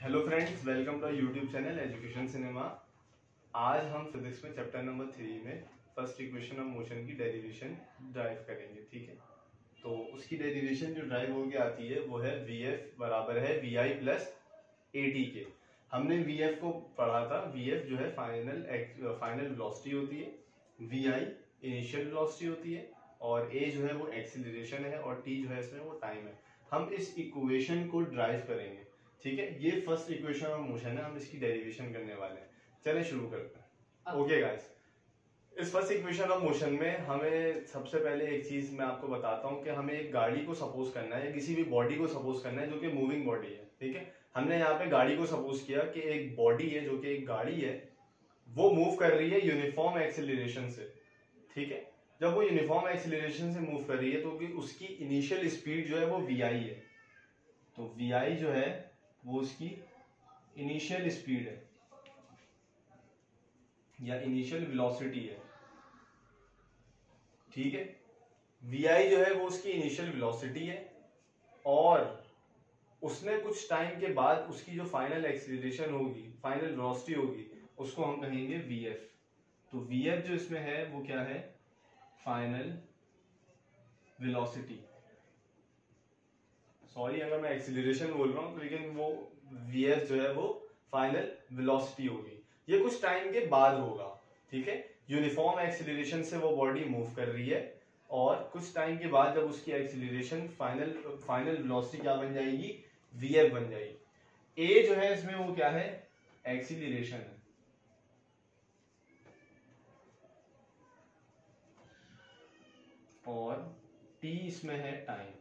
Hello friends, welcome to YouTube channel Education Cinema. आज हम physics में चैप्टर नंबर 3 में फर्स्ट इक्वेशन ऑफ मोशन की डेरिवेशन ड्राइव करेंगे। ठीक है, तो उसकी डेरिवेशन जो ड्राइव होके आती है वो है वी एफ बराबर है v i plus a t के। हमने वी एफ को पढ़ा था। वी एफ जो है फाइनल वेलोसिटी होती है, वी आई इनिशियल वेलोसिटी होती है और ए जो है वो एक्सीलरेशन है और टी जो है इसमें वो टाइम है। हम इस इक्वेशन को ड्राइव करेंगे। ठीक है, ये फर्स्ट इक्वेशन ऑफ मोशन है, हम इसकी डेरिवेशन करने वाले हैं। चलें शुरू करते हैं। ओके गाइस, इस फर्स्ट इक्वेशन ऑफ मोशन में हमें सबसे पहले एक चीज मैं आपको बताता हूँ कि हमें एक गाड़ी को सपोज करना है या किसी भी बॉडी को सपोज करना है जो कि मूविंग बॉडी है। ठीक है, हमने यहाँ पे गाड़ी को सपोज किया कि एक बॉडी है जो कि एक गाड़ी है, वो मूव कर रही है यूनिफॉर्म एक्सीलरेशन से। ठीक है, जब वो यूनिफॉर्म एक्सीलरेशन से मूव कर रही है तो उसकी इनिशियल स्पीड जो है वो वी आई है। तो वी आई जो है वो उसकी इनिशियल स्पीड है या इनिशियल वेलोसिटी है। ठीक है, वी आई जो है वो उसकी इनिशियल वेलोसिटी है और उसने कुछ टाइम के बाद उसकी जो फाइनल एक्सीलरेशन होगी, फाइनल वेलोसिटी होगी, उसको हम कहेंगे वी एफ। तो वी एफ जो इसमें है वो क्या है? Final velocity. सॉरी अगर मैं एक्सीलरेशन बोल रहा हूं तो, लेकिन वो वी एफ जो है वो फाइनल वेलोसिटी होगी। ये कुछ टाइम के बाद होगा। ठीक है, यूनिफॉर्म एक्सीलरेशन से वो बॉडी मूव कर रही है और कुछ टाइम के बाद जब उसकी एक्सीलरेशन फाइनल वेलोसिटी क्या बन जाएगी? वी एफ बन जाएगी। ए जो है इसमें वो क्या है? एक्सीलरेशन है और टी इसमें है टाइम।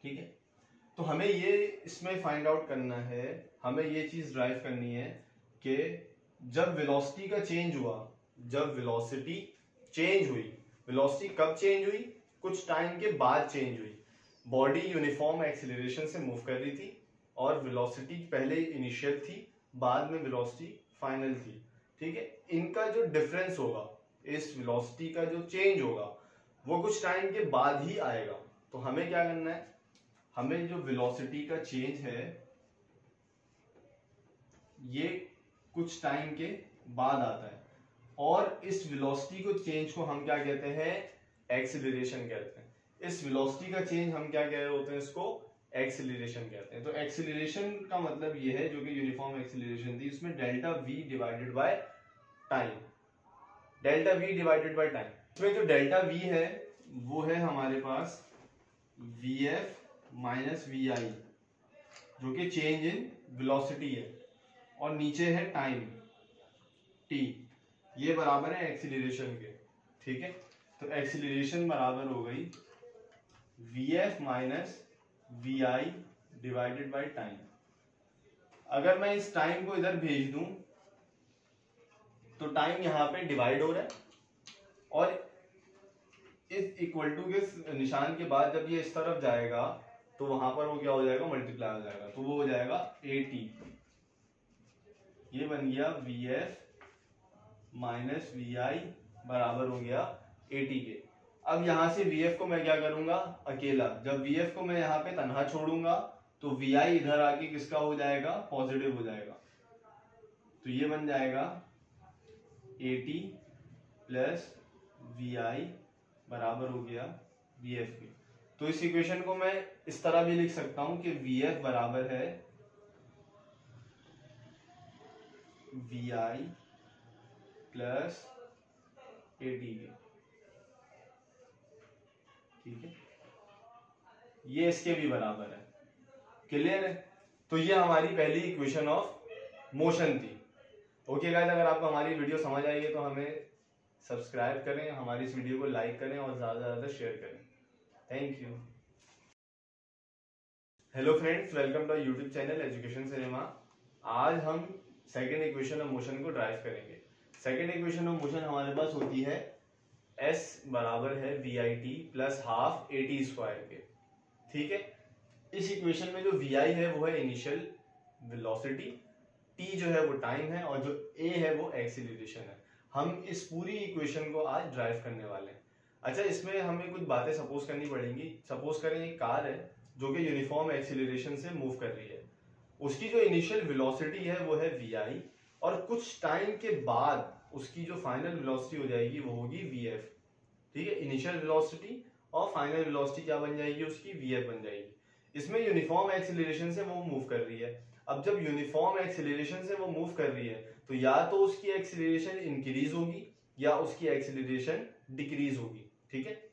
ठीक है, तो हमें ये इसमें फाइंड आउट करना है, हमें ये चीज ड्राइव करनी है कि जब वेलोसिटी का चेंज हुआ, जब वेलोसिटी चेंज हुई, वेलोसिटी कब चेंज हुई? कुछ टाइम के बाद चेंज हुई। बॉडी यूनिफॉर्म एक्सीलरेशन से मूव कर रही थी और वेलोसिटी पहले इनिशियल थी, बाद में वेलोसिटी फाइनल थी। ठीक है, इनका जो डिफरेंस होगा, इस वेलोसिटी का जो चेंज होगा वो कुछ टाइम के बाद ही आएगा। तो हमें क्या करना है? हमें जो वेलोसिटी का चेंज है ये कुछ टाइम के बाद आता है और इस वेलोसिटी को चेंज को हम क्या कहते हैं? एक्सीलरेशन कहते हैं। इस वेलोसिटी का चेंज हम क्या कह रहे होते हैं? इसको एक्सीलरेशन कहते हैं। तो एक्सीलरेशन का मतलब ये है, जो कि यूनिफॉर्म एक्सीलरेशन थी, उसमें delta we divided by time, delta we divided by time. इसमें जो डेल्टा वी है वो है हमारे पास वी एफ माइनस वी आई, जो कि चेंज इन वेलोसिटी है, और नीचे है टाइम टी, ये बराबर है एक्सीलरेशन के। ठीक है, तो एक्सीलरेशन बराबर हो गई v f minus v i divided by time. अगर मैं इस टाइम को इधर भेज दूं तो टाइम यहां पे डिवाइड हो रहा है और इस इक्वल टू के निशान के बाद जब ये इस तरफ जाएगा तो वहां पर वो क्या हो जाएगा? मल्टीप्लाई हो जाएगा, तो वो हो जाएगा ए टी। ये बन गया वी एफ माइनस वी आई बराबर हो गया ए टी के। अब यहां से वी एफ को मैं क्या करूंगा? अकेला। जब वी एफ को मैं यहाँ पे तनहा छोड़ूंगा तो वी आई इधर आके किसका हो जाएगा? पॉजिटिव हो जाएगा। तो ये बन जाएगा ए टी प्लस वी आई बराबर हो गया वी एफ के। तो इस इक्वेशन को मैं इस तरह भी लिख सकता हूं कि वी एफ बराबर है v i plus a t के। ठीक है, ये इसके भी बराबर है। क्लियर है? तो ये हमारी पहली इक्वेशन ऑफ मोशन थी। ओके गाइस, अगर आपको हमारी वीडियो समझ आई है तो हमें सब्सक्राइब करें, हमारी इस वीडियो को लाइक करें और ज्यादा से ज्यादा शेयर करें। Thank you. Hello friends, welcome to YouTube channel Education Cinema. आज हम सेकेंड इक्वेशन ऑफ मोशन को ड्राइव करेंगे। सेकेंड इक्वेशन ऑफ मोशन हमारे पास होती है S बराबर है v i t plus half a t square के। ठीक है, इस इक्वेशन में जो वी आई है वो है इनिशियल वेलोसिटी, टी जो है वो टाइम है और जो ए है वो एक्सीलरेशन है। हम इस पूरी इक्वेशन को आज ड्राइव करने वाले हैं। अच्छा, इसमें हमें कुछ बातें सपोज करनी पड़ेंगी। सपोज करें एक कार है जो कि यूनिफॉर्म एक्सीलरेशन से मूव कर रही है, उसकी जो इनिशियल वेलोसिटी है वो है vi, और कुछ टाइम के बाद उसकी जो फाइनल वेलोसिटी हो जाएगी वो होगी vf। ठीक है, इनिशियल वेलोसिटी और फाइनल वेलोसिटी क्या बन जाएगी उसकी, vf बन जाएगी। इसमें यूनिफॉर्म एक्सीलरेशन से वो मूव कर रही है। अब जब यूनिफॉर्म एक्सीलरेशन से वो मूव कर रही है तो या तो उसकी एक्सीलरेशन इंक्रीज होगी या उसकी एक्सीलरेशन डिक्रीज होगी। ठीक है,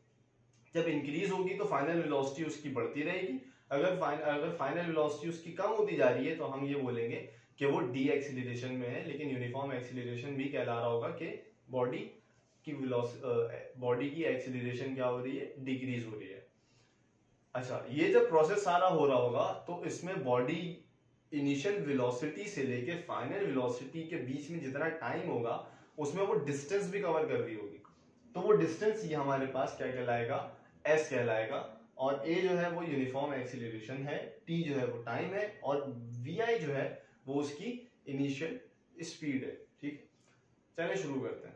जब इंक्रीज होगी तो फाइनल वेलोसिटी उसकी बढ़ती रहेगी, अगर फाइनल वेलोसिटी उसकी कम होती जा रही है तो हम ये बोलेंगे कि वो डी एक्सीलरेशन में है। लेकिन यूनिफॉर्म एक्सीलरेशन भी कहला रहा होगा कि बॉडी की एक्सीलरेशन क्या हो रही है, डिक्रीज हो रही है। अच्छा, ये जब प्रोसेस सारा हो रहा होगा तो इसमें बॉडी इनिशियल वेलोसिटी से लेके फाइनल वेलोसिटी के बीच में जितना टाइम होगा उसमें वो डिस्टेंस भी कवर कर रही होगी। तो वो डिस्टेंस ये हमारे पास क्या कहलाएगा, एस कहलाएगा। और ए जो है वो यूनिफॉर्म एक्सीलरेशन है, टी जो है वो टाइम है, और वी आई जो है वो उसकी इनिशियल स्पीड है। ठीक है, चलिए शुरू करते हैं।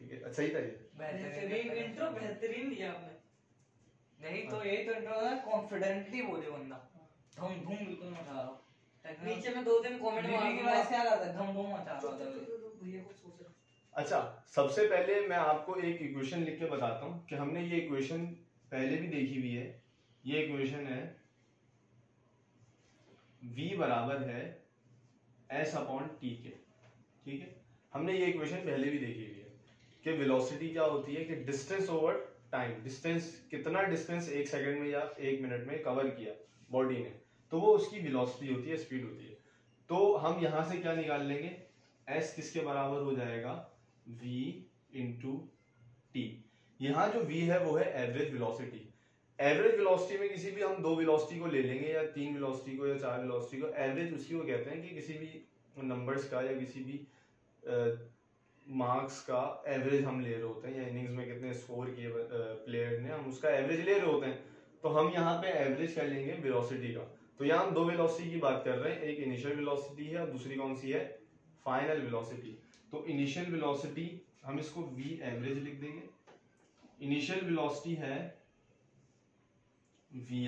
ठीक है, अच्छा ही था ये, बेहतरीन इंट्रो, बेहतरीन दिया आपने। नहीं तो यही तो इंट्रो है, कॉन्फिडेंटली बोले बंदा, धूम धूम बिल्कुल मचा रहा हूं। नीचे में 2 दिन कमेंट मार बीबी की वॉइस क्या करता है, धूम धूम मचा रहा था भैया को सोच रहा। अच्छा सबसे पहले मैं आपको एक इक्वेशन लिख के बताता हूँ कि हमने ये इक्वेशन पहले भी देखी हुई है। ये इक्वेशन है v बराबर है s अपॉन टी के। ठीक है, हमने ये इक्वेशन पहले भी देखी हुई है कि वेलोसिटी क्या होती है कि डिस्टेंस ओवर टाइम, डिस्टेंस कितना डिस्टेंस एक सेकंड में या एक मिनट में कवर किया बॉडी ने, तो वो उसकी वेलोसिटी होती है, स्पीड होती है। तो हम यहां से क्या निकाल लेंगे, s किसके बराबर हो जाएगा, v इंटू टी। यहाँ जो v है वो है एवरेज वेलोसिटी। एवरेज वेलोसिटी में किसी भी हम 2 वेलोसिटी को ले लेंगे या 3 वेलोसिटी को या 4 वेलोसिटी को, एवरेज उसी को कहते हैं कि किसी भी नंबर्स का या किसी भी मार्क्स का एवरेज हम ले रहे होते हैं, या इनिंग्स में कितने स्कोर किए प्लेयर ने, हम उसका एवरेज ले रहे होते हैं। तो हम यहाँ पे एवरेज कर लेंगे वेलोसिटी का। तो यहाँ हम 2 वेलोसिटी की बात कर रहे हैं, एक इनिशियल वेलोसिटी है और दूसरी कौन सी है, फाइनल वेलोसिटी। तो इनिशियल वेलोसिटी हम इसको v एवरेज लिख देंगे। इनिशियल वेलोसिटी है vi,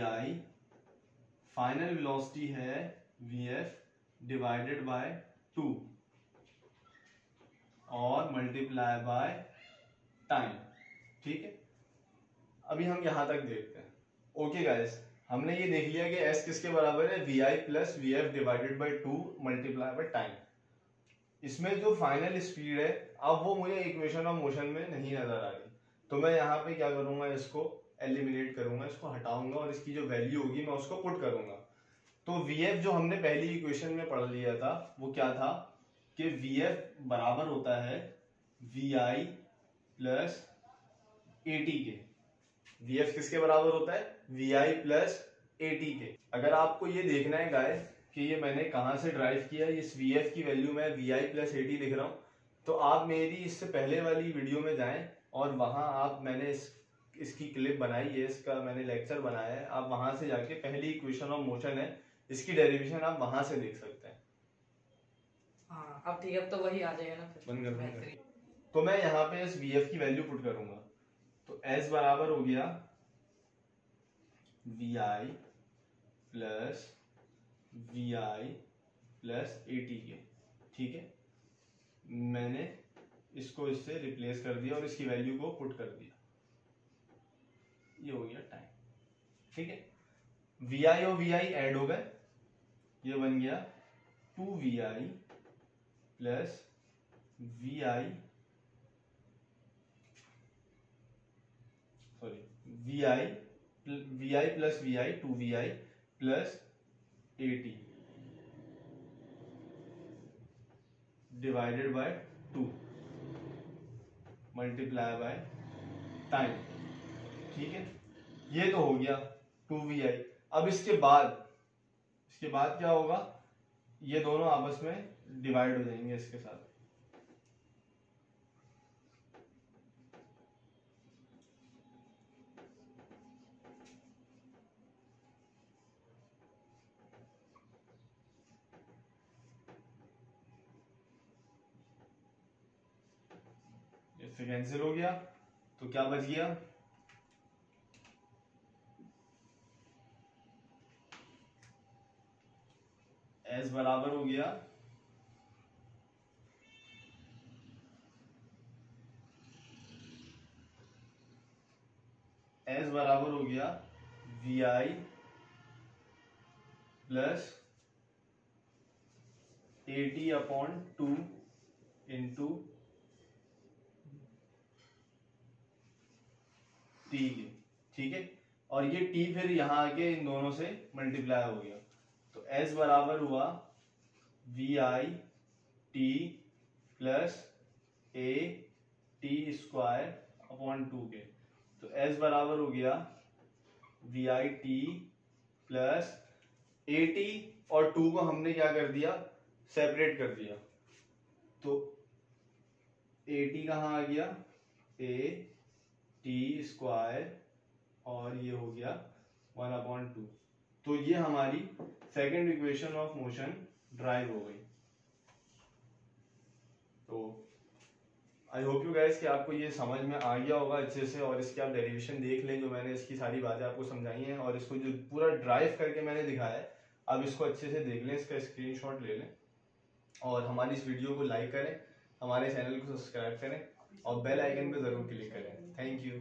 फाइनल वेलोसिटी है vf डिवाइडेड बाय 2 और मल्टीप्लाई बाय टाइम। ठीक है, अभी हम यहां तक देखते हैं। ओके गाइस, हमने ये देख लिया कि s किसके बराबर है, vi plus vf divided by 2 multiply by time. इसमें जो फाइनल स्पीड है अब वो मुझे इक्वेशन ऑफ मोशन में नहीं नजर आ रही, तो मैं यहाँ पे क्या करूंगा, इसको एलिमिनेट करूंगा, इसको हटाऊंगा और इसकी जो वैल्यू होगी मैं उसको पुट करूंगा। तो vf जो हमने पहली इक्वेशन में पढ़ लिया था वो क्या था कि vf बराबर होता है vi प्लस at के। vf किसके बराबर होता है, vi प्लस at के। अगर आपको ये देखना है गाइस कि ये मैंने कहां से ड्राइव किया, इस vf की वैल्यू मैं vi प्लस at लिख रहा हूं, तो आप मेरी इससे पहले वाली वीडियो में जाएं और वहां आप मैंने इसकी क्लिप बनाई है, इसका मैंने लेक्चर बनाया है, आप वहां से जाके पहली इक्वेशन ऑफ मोशन है इसकी डेरिवेशन आप वहां से देख सकते हैं। हाँ अब ठीक है, अब तो वही आ जाएगा ना फिर। बंद कर दूंगा। तो मैं यहाँ पे इस vf की वैल्यू पुट करूंगा, तो s बराबर हो गया vi plus vi plus at के। ठीक है, मैंने इसको इससे रिप्लेस कर दिया और इसकी वैल्यू को पुट कर दिया, ये हो गया टाइम। ठीक है, vi और vi ऐड हो गए, ये बन गया 2vi plus vi plus vi 2vi plus at divided by 2 multiply by time. ठीक है, ये तो हो गया 2vi। अब इसके बाद क्या होगा, ये दोनों आपस में डिवाइड हो जाएंगे इसके साथ। कैंसिल हो गया, तो क्या बच गया, एस बराबर हो गया v i plus a t upon 2 into t के, ठीक है। और ये टी फिर यहाँ आके इन दोनों से मल्टीप्लाई हो गया, तो एस बराबर हुआ v i t plus a t square upon 2 के। तो एस बराबर हो गया v i t plus a t और 2 को हमने क्या कर दिया, सेपरेट कर दिया। तो ए टी कहाँ आ गया, ए टी स्क्वायर और ये हो गया 1/2। तो ये हमारी second equation of motion drive हो गई। तो आई होप यू गाइस कि आपको ये समझ में आ गया होगा अच्छे से, और इसकी आप डेरिवेशन देख लें जो मैंने इसकी सारी बातें आपको समझाई हैं, और इसको जो पूरा ड्राइव करके मैंने दिखाया है आप इसको अच्छे से देख लें, इसका स्क्रीनशॉट ले लें, और हमारी इस वीडियो को लाइक करें, हमारे चैनल को सब्सक्राइब करें और बेल आइकन पे जरूर क्लिक करें। Thank you.